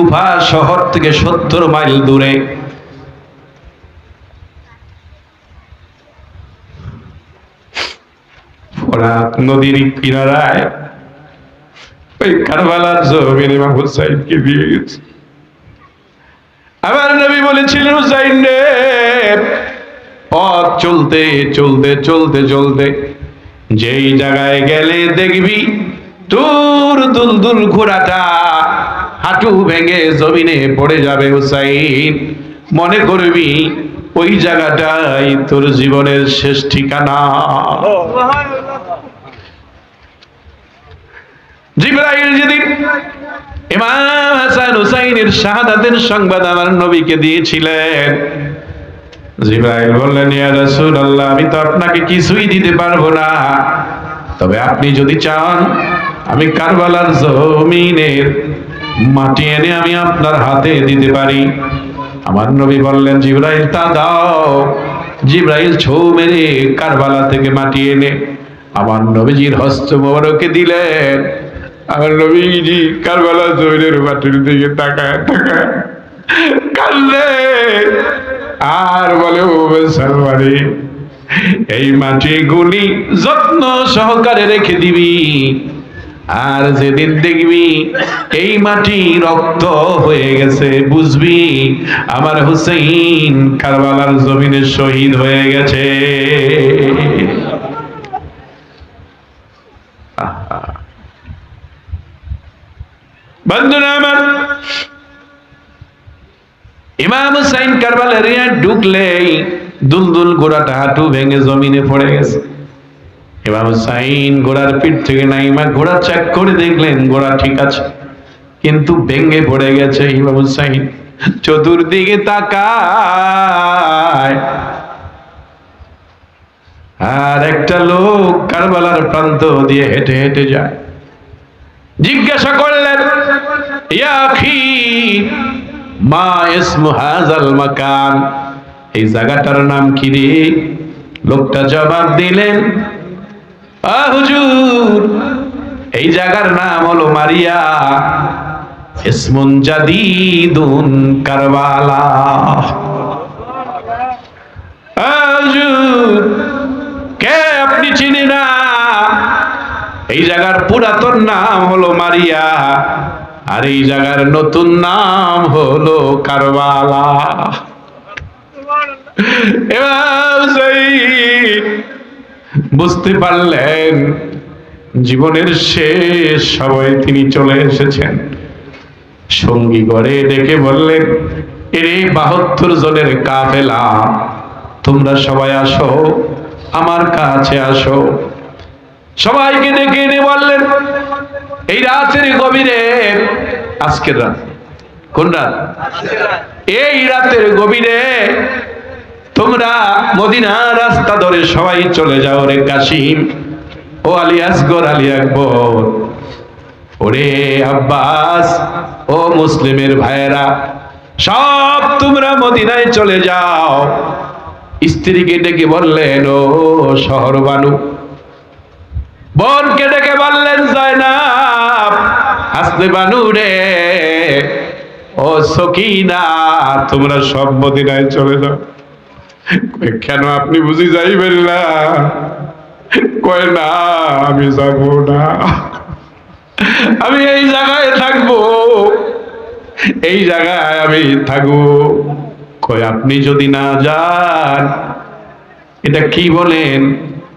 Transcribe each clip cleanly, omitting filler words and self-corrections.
কুফা শহর থেকে 70 মাইল দূরে। ফোরাত নদীর কিনারায় ওই কারবালার জমিনে ইমাম হুসাইনকে দিয়ে গেছে। আমার নবী বলেছিলেন, হুসাইন রে, পথ চলতে চলতে চলতে চলতে যেই জায়গায় গেলে দেখবি তোর দুলদুল ঘোড়াটা হাঁটু ভেঙে জমিনে পড়ে যাবে, হুসাইন মনে করবি ওই জায়গাটাই তোর জীবনের শেষ ঠিকানা। জিবরাইল যেদিন ইমাম হাসান হুসাইনের শাহাদাতের সংবাদ আমার নবীকে দিয়েছিলেন, জিবরাইল বললেন, ইয়া রাসূলুল্লাহ, আমি তো আপনাকে কিছুই দিতে পারবো না, তবে আপনি যদি চান আমি কারবালার জমিনের মাটি এনে আমি আপনার হাতে দিতে পারি। আমার নবী বললেন, জিবরাইল তা দাও। জিবরাইল ছৌ মেরে কারবালা থেকে মাটি এনে আমার নবীজির হস্ত মোবারকে দিলেন। আমার নবীজি কারবালা জমিনের মাটির দিকে তাকায় তাকায় কাঁদলে আর বলে, ও মুসলমানি, এই মাটি গুলি যত্ন সহকারে রেখে দিবি, আর যেদিন দেখবি এই মাটি রক্ত হয়ে গেছে বুঝবি আমার হুসাইন কারবালার জমিনে শহীদ হয়ে গেছে। বন্ধুরা আমার, ইমাম হুসাইন কারবালার ঢুকলেই দুলদুল ঘোড়াটা হাঁটু ভেঙে জমিনে পড়ে গেছে। ইমাম হুসাইন ঘোড়ার পিঠ থেকে নাইমা ঘোড়া চেক করে দেখলেন ঘোড়া ঠিক আছে, কিন্তু ভেঙে পড়ে গেছে। ইমাম হুসাইন চতুর্দিকে তাকায়, আর একটা লোক কারবালার প্রান্ত দিয়ে হেঁটে হেঁটে যায়। জিজ্ঞাসা করলেন, ইয়া আখি মা ইসমু হাযাল মাকান, এই জায়গাটার নাম কি রে? লোকটা জবাব দিলেন, হুজুর, এই জায়গার নাম হলো মারিয়া, ইসমুন জাদীদুন কারবালা। হুজুর, কে আপনি চিনি না? এই জায়গার পুরাতন নাম হলো মারিয়া, আর এই জায়গার নতুন নাম হলো কারবালা। এবার বুঝতে পারলেন জীবনের শেষ সময়ে তিনি চলে এসেছেন। সঙ্গী করে ডেকে বললেন, এরে 72 জনের কাফেলা, তোমরা সবাই আসো, আমার কাছে আসো। সবাইকে ডেকে এনে বললেন, এই রাতের গভীরে, আজকের রাত, কোন রাত? এই রাতের গভীরে তোমরা মদিনা রাস্তা ধরে সবাই চলে যাও রে কাসিম, ও আলী আসগর, আলী আকবর, ওরে আব্বাস, ও মুসলিমের ভাইয়েরা, সব তোমরা মদিনায় চলে যাও। স্ত্রীকে ডেকে বললেন, ও শহর বানু। বোনকে ডেকে বললেন, জয়নাব, হাসনে বানু রে, ও সকিনা, তোমরা সব মদিনায় চলে যাও। কেন, আপনি বুঝি যাইবেন না? কয় না, আমি যাব না, আমি এই জায়গায় থাকবো, এই জায়গায় আমি থাকবো। কয় আপনি যদি না যান, এটা কি বলেন,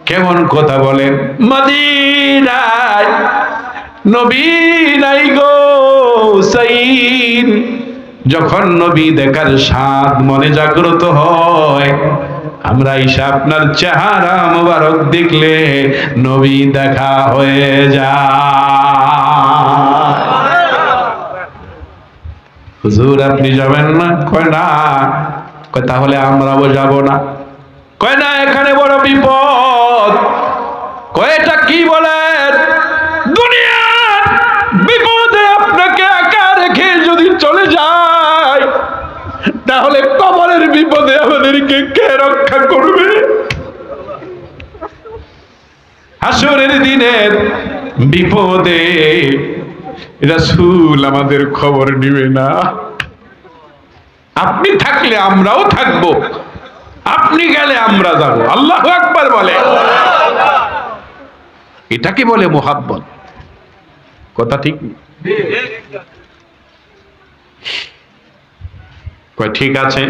কেমন কথা বলেন? মদিনায় নবী নাই গো হুসাইন, যখন নবী দেখার স্বাদ মনে জাগ্রত হয়, আমরা ঈশা আপনার চেহারা মোবারক দেখলে নবী দেখা হয়ে যায়। হুজুর আপনি যাবেন না? কয় না। কয় তাহলে আমরাও যাব না। কয় না, এখানে বড় বিপদ। কয় এটা কি বলেন? দুনিয়ার বিপদে আপনাকে একা রেখে যদি চলে যায়, তাহলে কবরের বিপদে আমাদেরকে কে রক্ষা করবে? হাসরের দিনের বিপদে রাসূল আমাদের খবর নিবে না? আপনি থাকলে আমরাও থাকবো, আপনি গেলে আমরা যাব। আল্লাহু আকবার বলে। এটাকে বলে মোহাব্বত। কথা ঠিক? কয় ঠিক আছে।